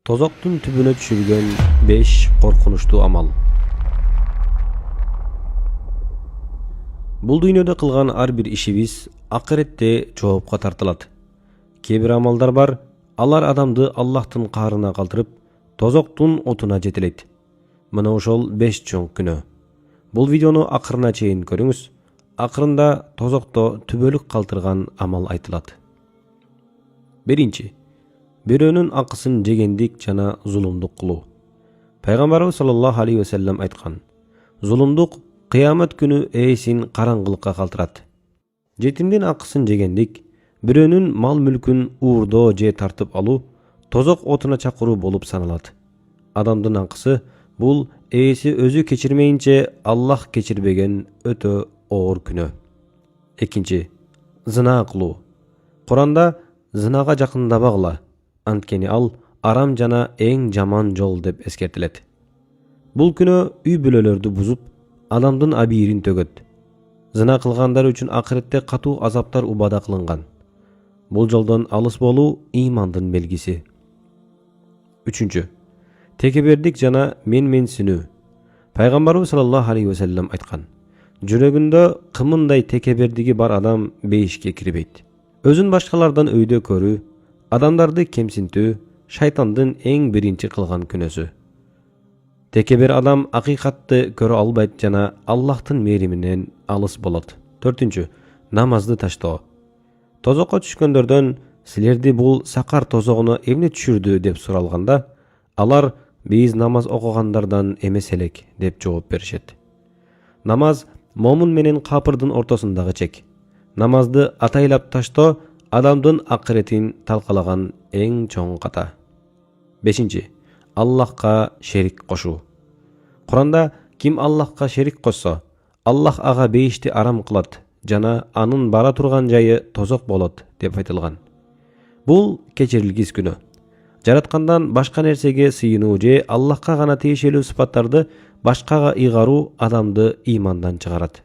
Tozoktun түбүнө түшүргөн 5 коркунучтуу амал. Бул дүйнөдө кылган ар бир ишибиз акыретте жоопко тартылат. Кээ бир амалдар бар, алар адамды Аллахтын каарына калтырып, тозоктун отуна жетелейт. Мына ошол 5 чоң күнөө. Бул видеону акырына чейин көрүңүз. Акырында тозокто түбөлүк калтырган амал айтылат. Биринчи, бирөөнүн акысын жегендик жана зулумдук кылуу. Пайгамбарыбыз саллаллаху алейхи ва саллям айткан: зулумдук кыямат күнү ээсин караңгылыкка калтырат. Жетимдин акысын жегендик, бирөөнүн мал мүлкүн уурдоо же тартып алуу тозок отуна чакыруу болуп саналат. Адамдын акысы бул ээси өзү кечирмейинче Аллах кечирбеген өтө оор күнөө. Экинчи, зына кылуу. Куранда зынага жакындабагыла, анткени ал арам жана эң жаман жол деп эскертилет. Бул күнөө үй бүлөлөрдү бузуп, адамдын абийирин төгөт. Зына кылгандар үчүн акыретте катуу азаптар убада кылынган. Бул жолдон алыс болуу ыймандын белгиси. Үчүнчү, текебердик жана менменсинүү. Пайгамбарыбыз саллаллаху алейхи ва саллям айткан: жүрөгүндө кымындай текебердиги бар адам бейишке кирбейт. Өзүн башкалардан өйдө көрүү, адамдарды кемсинтүү шайтандын эң биринчи кылган күнөөсү. Текебер адам акыйкатты көрө албайт жана Аллахтын мээриминен алыс болот. Төртүнчү, намазды таштоо. Тозокко түшкөндөрдөн силерди бул сакар тозогуна эмне түшүрдү деп суралганда, алар биз намаз окугандардан эмес элек деп жооп беришет. Намаз момун менен капырдын ортосундагы чек. Намазды атайлап таштоо адамдын акыретин талкалаган эң чоң ката. Бешинчи, Аллахка шерик кошуу. Куранда ким Аллахка шерик кошсо, Аллах ага бейишти арам кылат жана анын бара турган жайы тозок болот деп айтылган. Бул кечирилгис күнөө. Жараткандан башка нерсеге сыйынуу же Аллахка гана тиешелүү сыпаттарды башкага ыйгаруу адамды ыймандан чыгарат.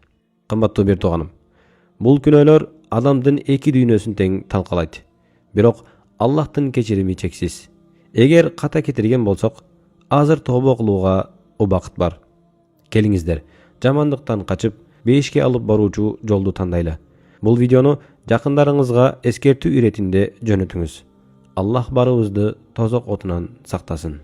Кымбаттуу бир тууганым, бул күнөөлөр адамдын эки дүйнөсүн тең талкалайт. Бирок Аллахтын кечирими чексиз. Эгер ката кетирген болсок, азыр тобо кылууга убакыт бар. Келиңиздер, жамандыктан качып, бейишке алып баруучу жолду тандайлы. Бул видеону жакындарыңызга эскертүү иретинде жөнөтүңүз. Аллах барыбызды тозок отунан сактасын.